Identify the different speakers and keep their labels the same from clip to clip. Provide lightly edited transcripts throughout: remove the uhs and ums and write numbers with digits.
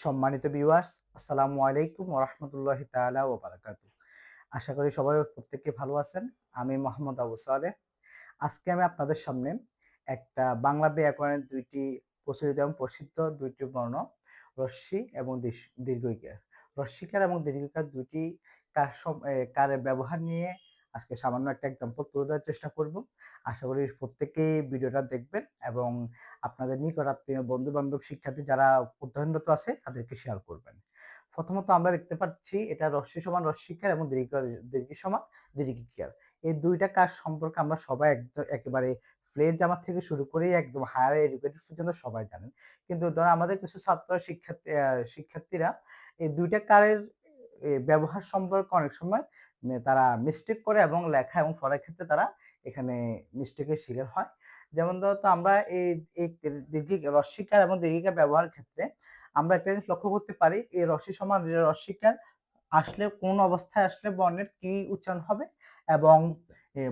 Speaker 1: সম্মানিত ভিউয়ার্স, আসসালামু আলাইকুম ওয়া রাহমাতুল্লাহি তাআলা ওয়া বারাকাতুহু। আশা করি সবাই প্রত্যেকে ভালো আছেন। আমি মোহাম্মদ আবু সালেহ। আজকে আমি আপনাদের সামনে একটা বাংলা ব্যাকরণের ২ টি প্রচলিত এবং প্রসিদ্ধ ২ টি বর্ণ রস্যি এবং দীর্ঘ ঈকার। রস্যিকার এবং দীর্ঘিকার ২ টি কারের ব্যবহার নিয়ে আজকে সামান্য একটা এক্সাম্পল তুলে ধরার চেষ্টা করব। আশা করি প্রত্যেকেই ভিডিওটা দেখবেন এবং আপনাদের নিকট আত্মীয়, বন্ধু-বান্ধব, শিক্ষার্থী যারা অধ্যয়নরত আছে তাদেরকে শেয়ার করবেন। প্রথমত আমরা দেখতে পাচ্ছি এটা রস্যি সমান রস্যিকার এবং দীর্ঘি সমান দীর্ঘিকার। এই ২ টা কাজ সম্পর্কে আমরা সবাই একেবারে প্লেন জামার থেকে শুরু করে একদম হায়ার এডুকেটেড পর্যন্ত সবাই জানেন। কিন্তু ধরেন আমাদের কিছু ছাত্র শিক্ষার্থীরা এই ২ টা কারের ব্যবহার সম্পর্কে অনেক সময় তারা মিস্টেক করে এবং লেখা এবং পড়ার ক্ষেত্রে তারা এখানে মিস্টেকের শিকার হয়। যেমন ধরো আমরা এই রস্যিকার এবং দীর্ঘিকার ব্যবহারের ক্ষেত্রে আমরা একটা জিনিস লক্ষ্য করতে পারি, এই রস্যি সমান রস্যিকার আসলে কোন অবস্থায় আসলে বর্ণের কি উচ্চারণ হবে এবং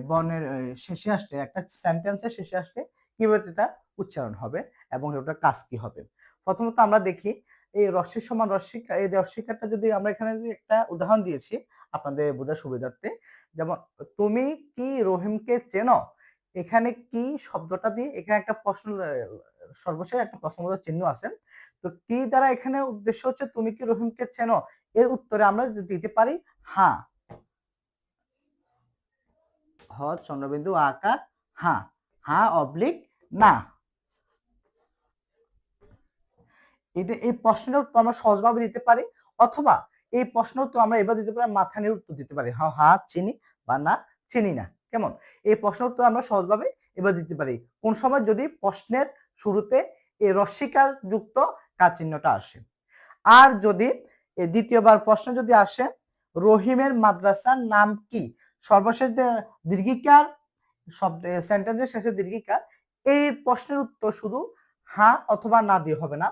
Speaker 1: বর্ণের শেষে আসলে একটা সেন্টেন্সের শেষে আসলে কিভাবে তা উচ্চারণ হবে এবং ওটার কাজ কি হবে। প্রথমত আমরা দেখি এই রস্যি সমান রস্যিকা, এই রস্যিকারটা যদি আমরা এখানে যদি একটা উদাহরণ দিয়েছি আপনাদের বোঝার সুবিধার্থে, যেমন তুমি কি রহিমকে চেনো? এখানে কি শব্দটা দিয়ে এখানে একটা প্রশ্ন সর্বশেষ একটা প্রশ্নবোধক চিহ্ন আছে। তো কি দ্বারা এখানে উদ্দেশ্য হচ্ছে তুমি কি রহিমকে চেনো? এর উত্তরে আমরা দিতে পারি হ্যাঁ। হ চন্দ্রবিন্দু আকার হ্যাঁ, হ্যাঁ অবলিক না। এটা এই প্রশ্নের উত্তর আমরা সহজভাবে দিতে পারি, অথবা এই প্রশ্নের উত্তর আমরা এবার দিতে পারি মাথানির উত্তর দিতে পারি, হ্যাঁ হ্যাঁ চিনি বা না চিনি না। কেমন? এই প্রশ্নের উত্তর আমরা সহজভাবে এবার দিতে পারি কোন সময়, যদি প্রশ্নের শুরুতে এই রস্যিকার যুক্ত কার চিহ্নটা আসে। আর যদি দ্বিতীয়বার প্রশ্ন যদি আসে রহিমের মাদ্রাসার নাম কি, সর্বশেষ দীর্ঘিকার শব্দ সেন্টেন্সের শেষে দীর্ঘিকার, এই প্রশ্নের উত্তর শুধু হ্যাঁ অথবা না দিয়ে হবে না।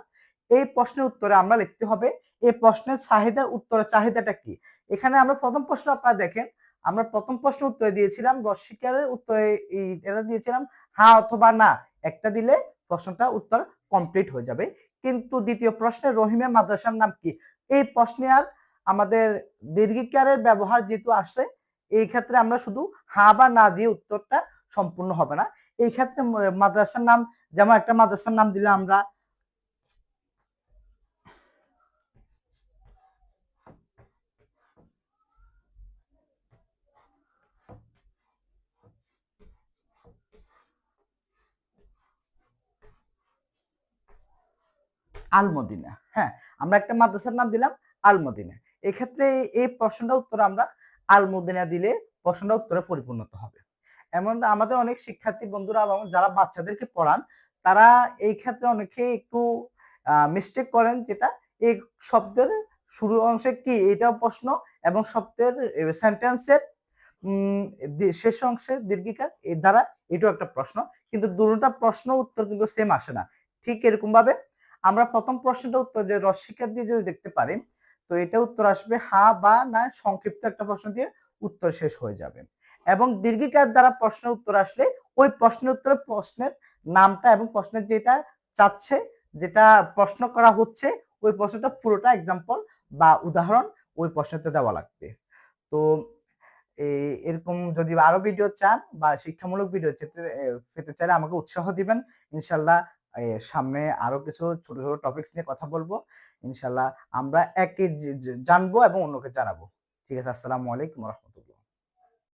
Speaker 1: এই প্রশ্নের উত্তরে আমরা লিখতে হবে এই প্রশ্নের চাহিদার উত্তরের চাহিদাটা কি। এখানে আমরা প্রথম প্রশ্ন আপনারা দেখেন, আমরা প্রথম প্রশ্ন উত্তরে দিয়েছিলাম রস্যিকারের উত্তরে এটা দিয়েছিলাম হ্যাঁ অথবা না, একটা দিলে প্রশ্নটা উত্তর কমপ্লিট হয়ে যাবে। কিন্তু দ্বিতীয় প্রশ্নে রহিমের মাদ্রাসার নাম কি, এই প্রশ্নে আর আমাদের দীর্ঘিকারের ব্যবহার যেহেতু আসে, এই ক্ষেত্রে আমরা শুধু হ্যাঁ বা না দিয়ে উত্তরটা সম্পূর্ণ হবে না। এই ক্ষেত্রে মাদ্রাসার নাম, যেমন একটা মাদ্রাসার নাম দিলে আমরা আলমদিনা, হ্যাঁ, আমরা একটা মাদ্রাসার নাম দিলাম আলমদিনা। এক্ষেত্রে এই প্রশ্নটা উত্তর আমরা আলমদিনা দিলে প্রশ্নটা উত্তরে পরিপূর্ণতা হবে। এমন আমাদের অনেক শিক্ষার্থী বন্ধুরা এবং যারা বাচ্চাদেরকে পড়ান, তারা এই ক্ষেত্রে অনেকে একটু মিস্টেক করেন, যেটা এই শব্দের শুরু অংশে কি এটাও প্রশ্ন এবং শব্দের সেন্টেন্সের শেষ অংশে দীর্ঘিকার এর দ্বারা এটাও একটা প্রশ্ন, কিন্তু দুটোটা প্রশ্ন উত্তর কিন্তু সেম আসে না। ঠিক এরকম ভাবে আমরা প্রথম প্রশ্নটা উত্তর যে রস্যিকার দিয়ে যদি দেখতে পারি, তো এটা উত্তর আসবে হ্যাঁ বা না, সংক্ষিপ্ত একটা প্রশ্ন দিয়ে উত্তর শেষ হয়ে যাবে। এবং দীর্ঘিকার দ্বারা প্রশ্নের উত্তর আসলে ওই প্রশ্নের উত্তরে প্রশ্নের নামটা এবং প্রশ্নের যেটা চাচ্ছে, যেটা প্রশ্ন করা হচ্ছে, ওই প্রশ্নটা পুরোটা এক্সাম্পল বা উদাহরণ ওই প্রশ্নতে দেওয়া লাগবে। তো এরকম যদি আরো ভিডিও চান বা শিক্ষামূলক ভিডিও পেতে চাইলে আমাকে উৎসাহ দিবেন। ইনশাআল্লাহ সামনে আরো কিছু ছোট, ছোট টপিকস নিয়ে কথা বলবো। ইনশাআল্লাহ আমরা একে জানবো এবং অন্যকে জানাবো। ঠিক আছে? আসসালামু আলাইকুম ওয়া রাহমাতুল্লাহ।